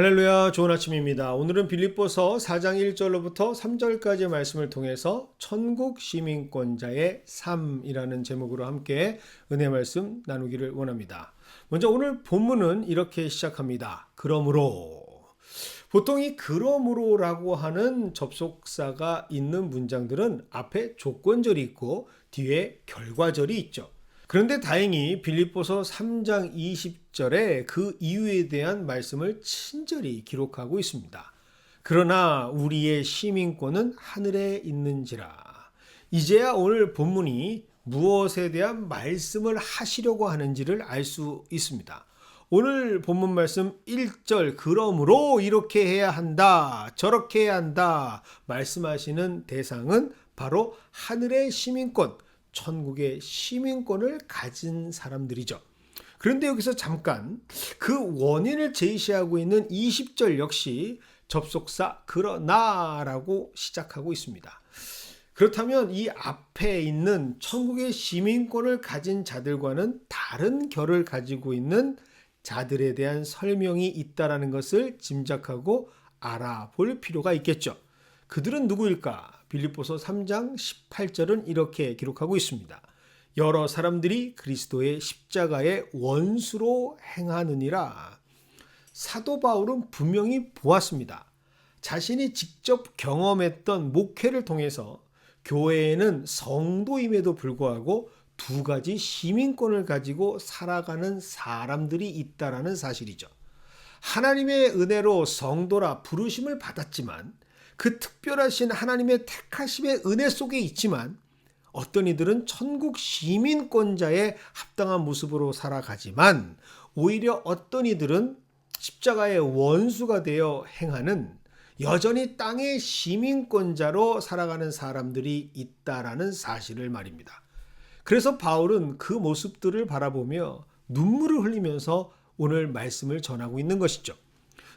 할렐루야, 좋은 아침입니다. 오늘은 빌립보서 4장 1절로부터 3절까지의 말씀을 통해서 천국 시민권자의 삶이라는 제목으로 함께 은혜 말씀 나누기를 원합니다. 먼저 오늘 본문은 이렇게 시작합니다. 그러므로. 보통 이 그러므로라고 하는 접속사가 있는 문장들은 앞에 조건절이 있고 뒤에 결과절이 있죠. 그런데 다행히 빌립보서 3장 20절에 그 이유에 대한 말씀을 친절히 기록하고 있습니다. 그러나 우리의 시민권은 하늘에 있는지라. 이제야 오늘 본문이 무엇에 대한 말씀을 하시려고 하는지를 알 수 있습니다. 오늘 본문 말씀 1절 그러므로 이렇게 해야 한다, 저렇게 해야 한다 말씀하시는 대상은 바로 하늘의 시민권, 천국의 시민권을 가진 사람들이죠. 그런데 여기서 잠깐 그 원인을 제시하고 있는 20절 역시 접속사 그러나라고 시작하고 있습니다. 그렇다면 이 앞에 있는 천국의 시민권을 가진 자들과는 다른 결을 가지고 있는 자들에 대한 설명이 있다라는 것을 짐작하고 알아볼 필요가 있겠죠. 그들은 누구일까? 빌립보서 3장 18절은 이렇게 기록하고 있습니다. 여러 사람들이 그리스도의 십자가의 원수로 행하느니라. 사도 바울은 분명히 보았습니다. 자신이 직접 경험했던 목회를 통해서 교회에는 성도임에도 불구하고 두 가지 시민권을 가지고 살아가는 사람들이 있다라는 사실이죠. 하나님의 은혜로 성도라 부르심을 받았지만 그 특별하신 하나님의 택하심의 은혜 속에 있지만 어떤 이들은 천국 시민권자에 합당한 모습으로 살아가지만 오히려 어떤 이들은 십자가의 원수가 되어 행하는 여전히 땅의 시민권자로 살아가는 사람들이 있다라는 사실을 말입니다. 그래서 바울은 그 모습들을 바라보며 눈물을 흘리면서 오늘 말씀을 전하고 있는 것이죠.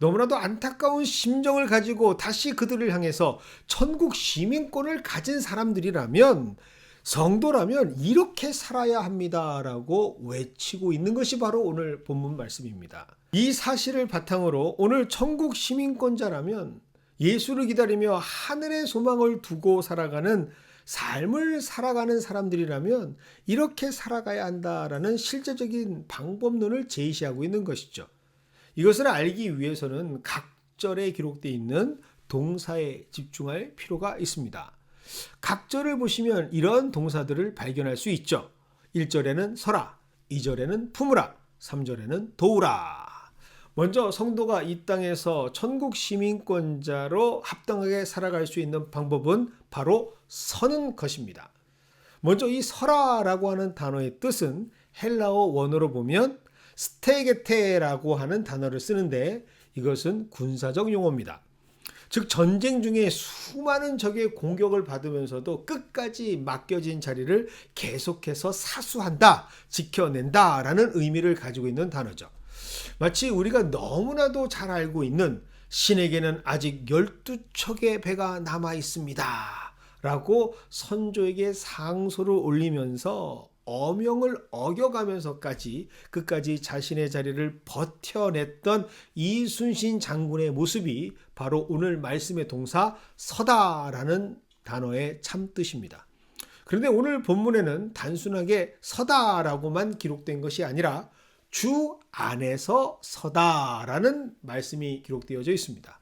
너무나도 안타까운 심정을 가지고 다시 그들을 향해서 천국 시민권을 가진 사람들이라면, 성도라면 이렇게 살아야 합니다라고 외치고 있는 것이 바로 오늘 본문 말씀입니다. 이 사실을 바탕으로 오늘 천국 시민권자라면 예수를 기다리며 하늘의 소망을 두고 살아가는 삶을 살아가는 사람들이라면 이렇게 살아가야 한다라는 실제적인 방법론을 제시하고 있는 것이죠. 이것을 알기 위해서는 각절에 기록되어 있는 동사에 집중할 필요가 있습니다. 각절을 보시면 이런 동사들을 발견할 수 있죠. 1절에는 서라, 2절에는 품으라, 3절에는 도우라. 먼저 성도가 이 땅에서 천국 시민권자로 합당하게 살아갈 수 있는 방법은 바로 서는 것입니다. 먼저 이 서라라고 하는 단어의 뜻은 헬라어 원어로 보면 스테게테라고 하는 단어를 쓰는데 이것은 군사적 용어입니다. 즉 전쟁 중에 수많은 적의 공격을 받으면서도 끝까지 맡겨진 자리를 계속해서 사수한다, 지켜낸다라는 의미를 가지고 있는 단어죠. 마치 우리가 너무나도 잘 알고 있는 신에게는 아직 12척의 배가 남아 있습니다 라고 선조에게 상소를 올리면서 어명을 어겨가면서까지 끝까지 자신의 자리를 버텨냈던 이순신 장군의 모습이 바로 오늘 말씀의 동사 서다라는 단어의 참뜻입니다. 그런데 오늘 본문에는 단순하게 서다라고만 기록된 것이 아니라 주 안에서 서다라는 말씀이 기록되어져 있습니다.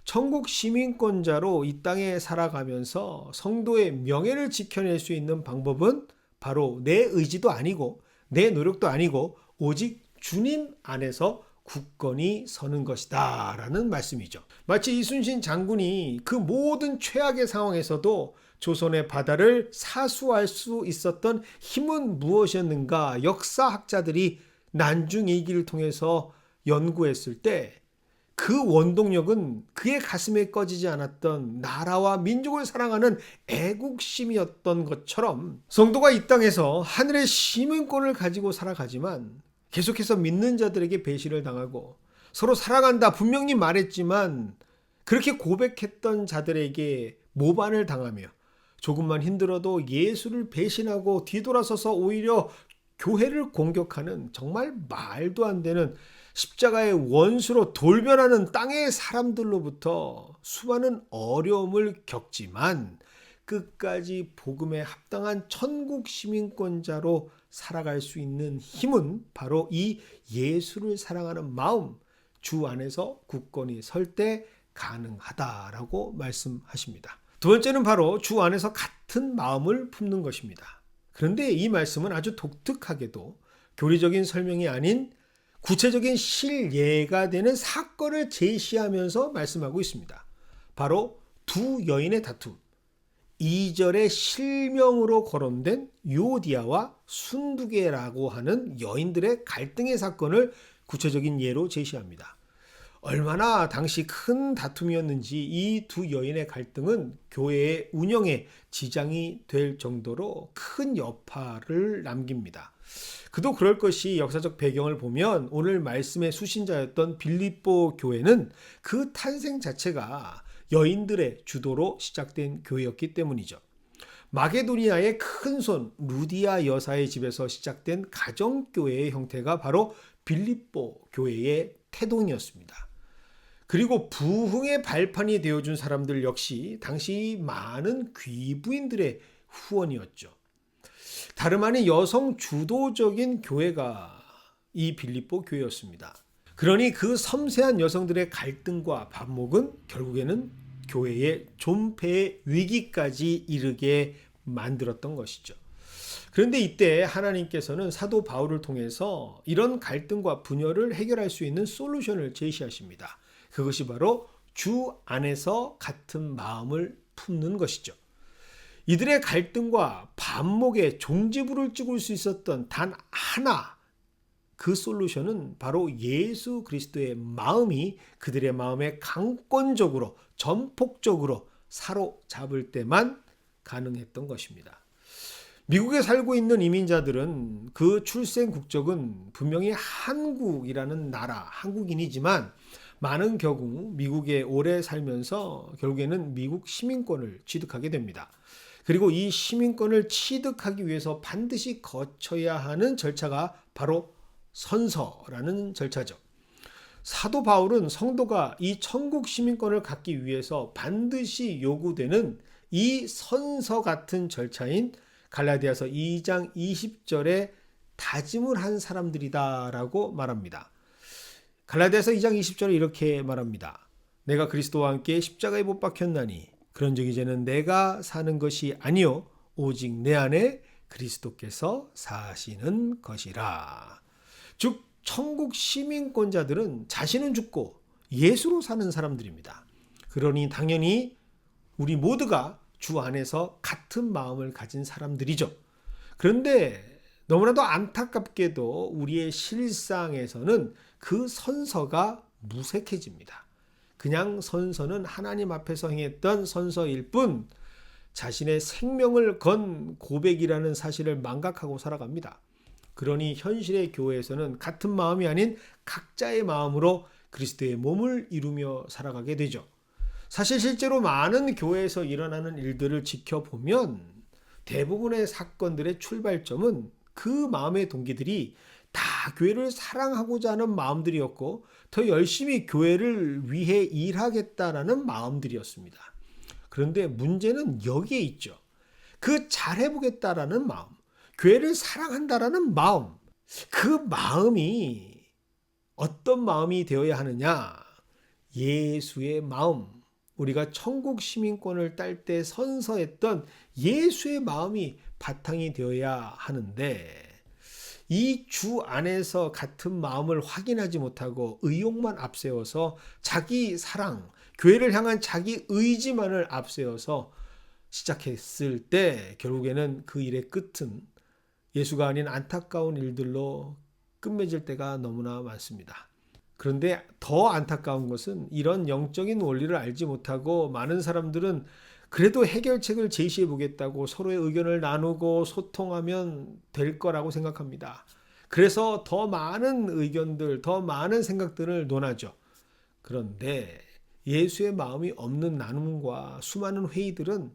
천국 시민권자로 이 땅에 살아가면서 성도의 명예를 지켜낼 수 있는 방법은 바로 내 의지도 아니고 내 노력도 아니고 오직 주님 안에서 굳건히 서는 것이다 라는 말씀이죠. 마치 이순신 장군이 그 모든 최악의 상황에서도 조선의 바다를 사수할 수 있었던 힘은 무엇이었는가 역사학자들이 난중일기를 통해서 연구했을 때 그 원동력은 그의 가슴에 꺼지지 않았던 나라와 민족을 사랑하는 애국심이었던 것처럼 성도가 이 땅에서 하늘의 시민권을 가지고 살아가지만 계속해서 믿는 자들에게 배신을 당하고 서로 사랑한다 분명히 말했지만 그렇게 고백했던 자들에게 모반을 당하며 조금만 힘들어도 예수를 배신하고 뒤돌아서서 오히려 교회를 공격하는 정말 말도 안 되는 십자가의 원수로 돌변하는 땅의 사람들로부터 수많은 어려움을 겪지만 끝까지 복음에 합당한 천국 시민권자로 살아갈 수 있는 힘은 바로 이 예수를 사랑하는 마음, 주 안에서 굳건히 설 때 가능하다라고 말씀하십니다. 두 번째는 바로 주 안에서 같은 마음을 품는 것입니다. 그런데 이 말씀은 아주 독특하게도 교리적인 설명이 아닌 구체적인 실예가 되는 사건을 제시하면서 말씀하고 있습니다. 바로 두 여인의 다툼. 2절에 실명으로 거론된 요디아와 순두개라고 하는 여인들의 갈등의 사건을 구체적인 예로 제시합니다. 얼마나 당시 큰 다툼이었는지 이 두 여인의 갈등은 교회의 운영에 지장이 될 정도로 큰 여파를 남깁니다. 그도 그럴 것이 역사적 배경을 보면 오늘 말씀의 수신자였던 빌립보 교회는 그 탄생 자체가 여인들의 주도로 시작된 교회였기 때문이죠. 마게도니아의 큰손 루디아 여사의 집에서 시작된 가정교회의 형태가 바로 빌립보 교회의 태동이었습니다. 그리고 부흥의 발판이 되어준 사람들 역시 당시 많은 귀부인들의 후원이었죠. 다름 아닌 여성 주도적인 교회가 이 빌립보 교회였습니다. 그러니 그 섬세한 여성들의 갈등과 반목은 결국에는 교회의 존폐의 위기까지 이르게 만들었던 것이죠. 그런데 이때 하나님께서는 사도 바울을 통해서 이런 갈등과 분열을 해결할 수 있는 솔루션을 제시하십니다. 그것이 바로 주 안에서 같은 마음을 품는 것이죠. 이들의 갈등과 반목에 종지부를 찍을 수 있었던 단 하나, 그 솔루션은 바로 예수 그리스도의 마음이 그들의 마음에 강권적으로 전폭적으로 사로잡을 때만 가능했던 것입니다. 미국에 살고 있는 이민자들은 그 출생 국적은 분명히 한국이라는 나라, 한국인이지만 많은 경우 미국에 오래 살면서 결국에는 미국 시민권을 취득하게 됩니다. 그리고 이 시민권을 취득하기 위해서 반드시 거쳐야 하는 절차가 바로 선서라는 절차죠. 사도 바울은 성도가 이 천국 시민권을 갖기 위해서 반드시 요구되는 이 선서 같은 절차인 갈라디아서 2장 20절에 다짐을 한 사람들이다라고 말합니다. 갈라디아서 2장 20절에 이렇게 말합니다. 내가 그리스도와 함께 십자가에 못 박혔나니 그런즉 이제는 내가 사는 것이 아니요 오직 내 안에 그리스도께서 사시는 것이라. 즉 천국 시민권자들은 자신은 죽고 예수로 사는 사람들입니다. 그러니 당연히 우리 모두가 주 안에서 같은 마음을 가진 사람들이죠. 그런데 너무나도 안타깝게도 우리의 실상에서는 그 선서가 무색해집니다. 그냥 선서는 하나님 앞에서 행했던 선서일 뿐 자신의 생명을 건 고백이라는 사실을 망각하고 살아갑니다. 그러니 현실의 교회에서는 같은 마음이 아닌 각자의 마음으로 그리스도의 몸을 이루며 살아가게 되죠. 사실 실제로 많은 교회에서 일어나는 일들을 지켜보면 대부분의 사건들의 출발점은 그 마음의 동기들이 다 교회를 사랑하고자 하는 마음들이었고 더 열심히 교회를 위해 일하겠다라는 마음들이었습니다. 그런데 문제는 여기에 있죠. 그 잘해보겠다라는 마음, 교회를 사랑한다라는 마음, 그 마음이 어떤 마음이 되어야 하느냐? 예수의 마음, 우리가 천국 시민권을 딸 때 선서했던 예수의 마음이 바탕이 되어야 하는데 이 주 안에서 같은 마음을 확인하지 못하고 의욕만 앞세워서 자기 사랑, 교회를 향한 자기 의지만을 앞세워서 시작했을 때 결국에는 그 일의 끝은 예수가 아닌 안타까운 일들로 끝맺을 때가 너무나 많습니다. 그런데 더 안타까운 것은 이런 영적인 원리를 알지 못하고 많은 사람들은 그래도 해결책을 제시해 보겠다고 서로의 의견을 나누고 소통하면 될 거라고 생각합니다. 그래서 더 많은 의견들, 더 많은 생각들을 논하죠. 그런데 예수의 마음이 없는 나눔과 수많은 회의들은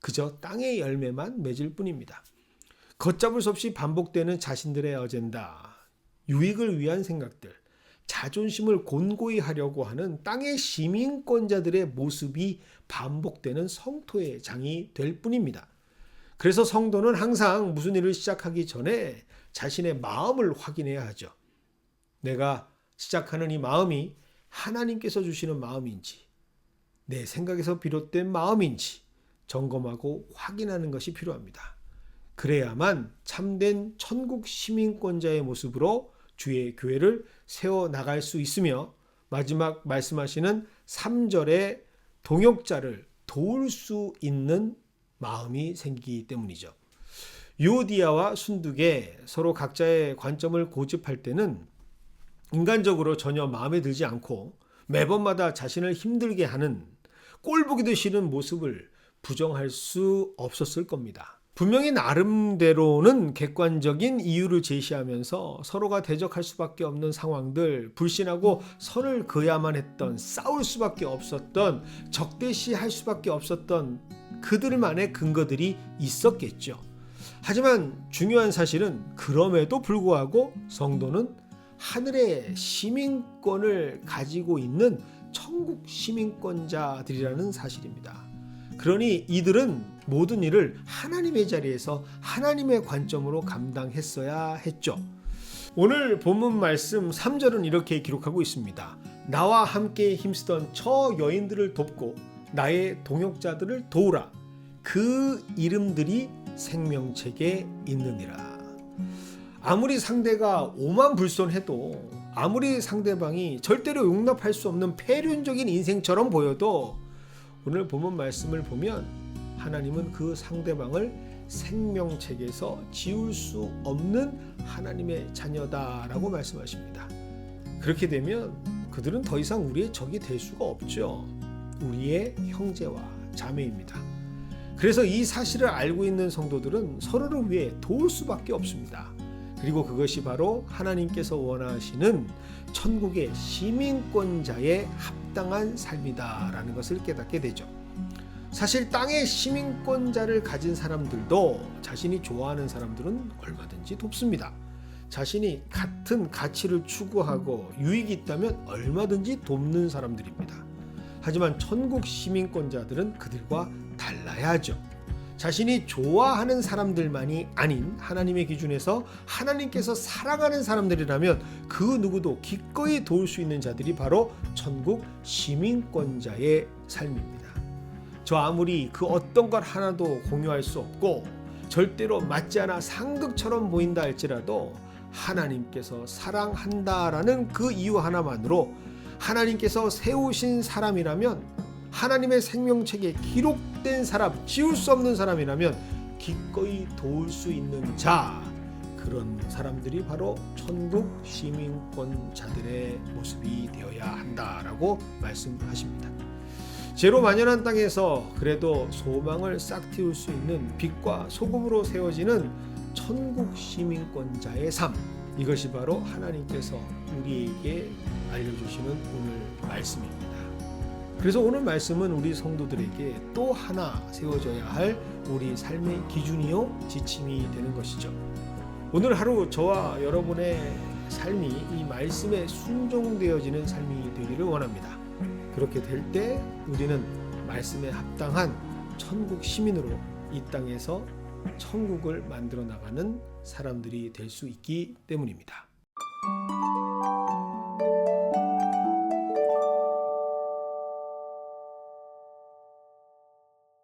그저 땅의 열매만 맺을 뿐입니다. 걷잡을 수 없이 반복되는 자신들의 어젠다, 유익을 위한 생각들, 자존심을 곤고히 하려고 하는 땅의 시민권자들의 모습이 반복되는 성토의 장이 될 뿐입니다. 그래서 성도는 항상 무슨 일을 시작하기 전에 자신의 마음을 확인해야 하죠. 내가 시작하는 이 마음이 하나님께서 주시는 마음인지, 내 생각에서 비롯된 마음인지 점검하고 확인하는 것이 필요합니다. 그래야만 참된 천국 시민권자의 모습으로 주의 교회를 세워나갈 수 있으며 마지막 말씀하시는 3절의 동역자를 도울 수 있는 마음이 생기기 때문이죠. 유오디아와 순두계 서로 각자의 관점을 고집할 때는 인간적으로 전혀 마음에 들지 않고 매번마다 자신을 힘들게 하는 꼴보기도 싫은 모습을 부정할 수 없었을 겁니다. 분명히 나름대로는 객관적인 이유를 제시하면서 서로가 대적할 수밖에 없는 상황들, 불신하고 선을 그어야만 했던, 싸울 수밖에 없었던, 적대시할 수밖에 없었던 그들만의 근거들이 있었겠죠. 하지만 중요한 사실은 그럼에도 불구하고 성도는 하늘의 시민권을 가지고 있는 천국 시민권자들이라는 사실입니다. 그러니 이들은 모든 일을 하나님의 자리에서 하나님의 관점으로 감당했어야 했죠. 오늘 본문 말씀 3절은 이렇게 기록하고 있습니다. 나와 함께 힘쓰던 저 여인들을 돕고 나의 동역자들을 도우라. 그 이름들이 생명책에 있느니라. 아무리 상대가 오만불손해도, 아무리 상대방이 절대로 용납할 수 없는 폐륜적인 인생처럼 보여도 오늘 본문 말씀을 보면 하나님은 그 상대방을 생명책에서 지울 수 없는 하나님의 자녀다라고 말씀하십니다. 그렇게 되면 그들은 더 이상 우리의 적이 될 수가 없죠. 우리의 형제와 자매입니다. 그래서 이 사실을 알고 있는 성도들은 서로를 위해 도울 수밖에 없습니다. 그리고 그것이 바로 하나님께서 원하시는 천국의 시민권자의 합당한 삶이다라는 것을 깨닫게 되죠. 사실 땅의 시민권자를 가진 사람들도 자신이 좋아하는 사람들은 얼마든지 돕습니다. 자신이 같은 가치를 추구하고 유익이 있다면 얼마든지 돕는 사람들입니다. 하지만 천국 시민권자들은 그들과 달라야 하죠. 자신이 좋아하는 사람들만이 아닌 하나님의 기준에서 하나님께서 사랑하는 사람들이라면 그 누구도 기꺼이 도울 수 있는 자들이 바로 천국 시민권자의 삶입니다. 저 아무리 그 어떤 것 하나도 공유할 수 없고 절대로 맞지 않아 상극처럼 보인다 할지라도 하나님께서 사랑한다라는 그 이유 하나만으로 하나님께서 세우신 사람이라면, 하나님의 생명책에 기록된 사람, 지울 수 없는 사람이라면 기꺼이 도울 수 있는 자, 그런 사람들이 바로 천국 시민권자들의 모습이 되어야 한다라고 말씀하십니다. 죄로 만연한 땅에서 그래도 소망을 싹 틔울 수 있는 빛과 소금으로 세워지는 천국 시민권자의 삶, 이것이 바로 하나님께서 우리에게 알려주시는 오늘 말씀입니다. 그래서 오늘 말씀은 우리 성도들에게 또 하나 세워져야 할 우리 삶의 기준이요 지침이 되는 것이죠. 오늘 하루 저와 여러분의 삶이 이 말씀에 순종되어지는 삶이 되기를 원합니다. 그렇게 될 때 우리는 말씀에 합당한 천국 시민으로 이 땅에서 천국을 만들어 나가는 사람들이 될 수 있기 때문입니다.